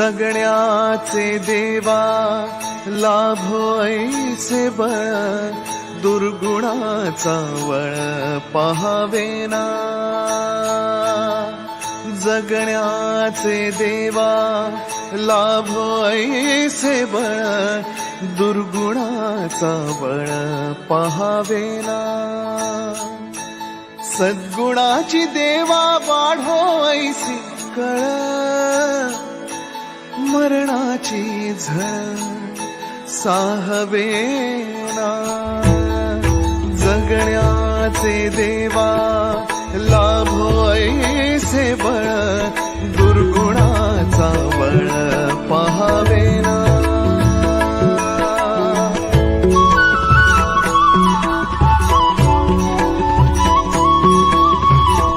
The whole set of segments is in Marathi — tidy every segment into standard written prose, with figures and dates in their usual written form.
जगण्याचे देवा लाभो ऐसे बळ, दुर्गुणाचा वळ पहावेना. जगण्याचे देवा लाभो ऐसे बळ, दुर्गुणाचा बळ पहावेना. सद्गुणाची देवा वाढो ऐसी कळ, मरणाची झळ साहवेना. जगण्याचे देवा लाभो ऐसे बळ, दुर्गुणाचा बळ पहावेना.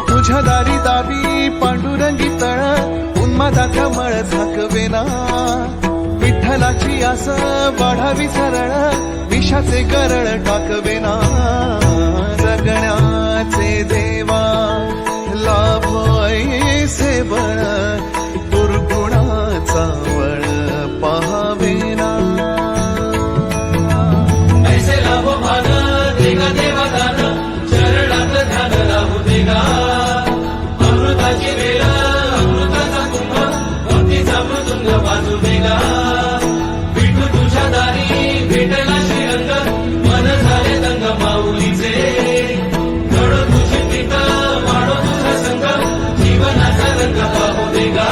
तुझ्या दारी दाबी पांडुरंगी तळ, उन्मादाचा मळ झाकवेना. विठ्ठलाची आस वाढावी सरळ, विषाचे गरळ टाकवेना. जगण्याचे देवा लाभो ऐसे बळ, दुर्गुणाचा बळ पहावेना. ऐसे लाभो भान देगा देवा दान, चरणात ध्यान राहू देगा. अमृताची वेळ अमृताचा कुंभ, भक्तीचा मृदुंग वाजू देगा. विठू तुझ्या दारी भेटला श्रीरंग, मन झाले दंग माऊलीचे. घडो तुझी प्रीत वाढो तुझा संग, जीवनाचा रंग पाहू देगा.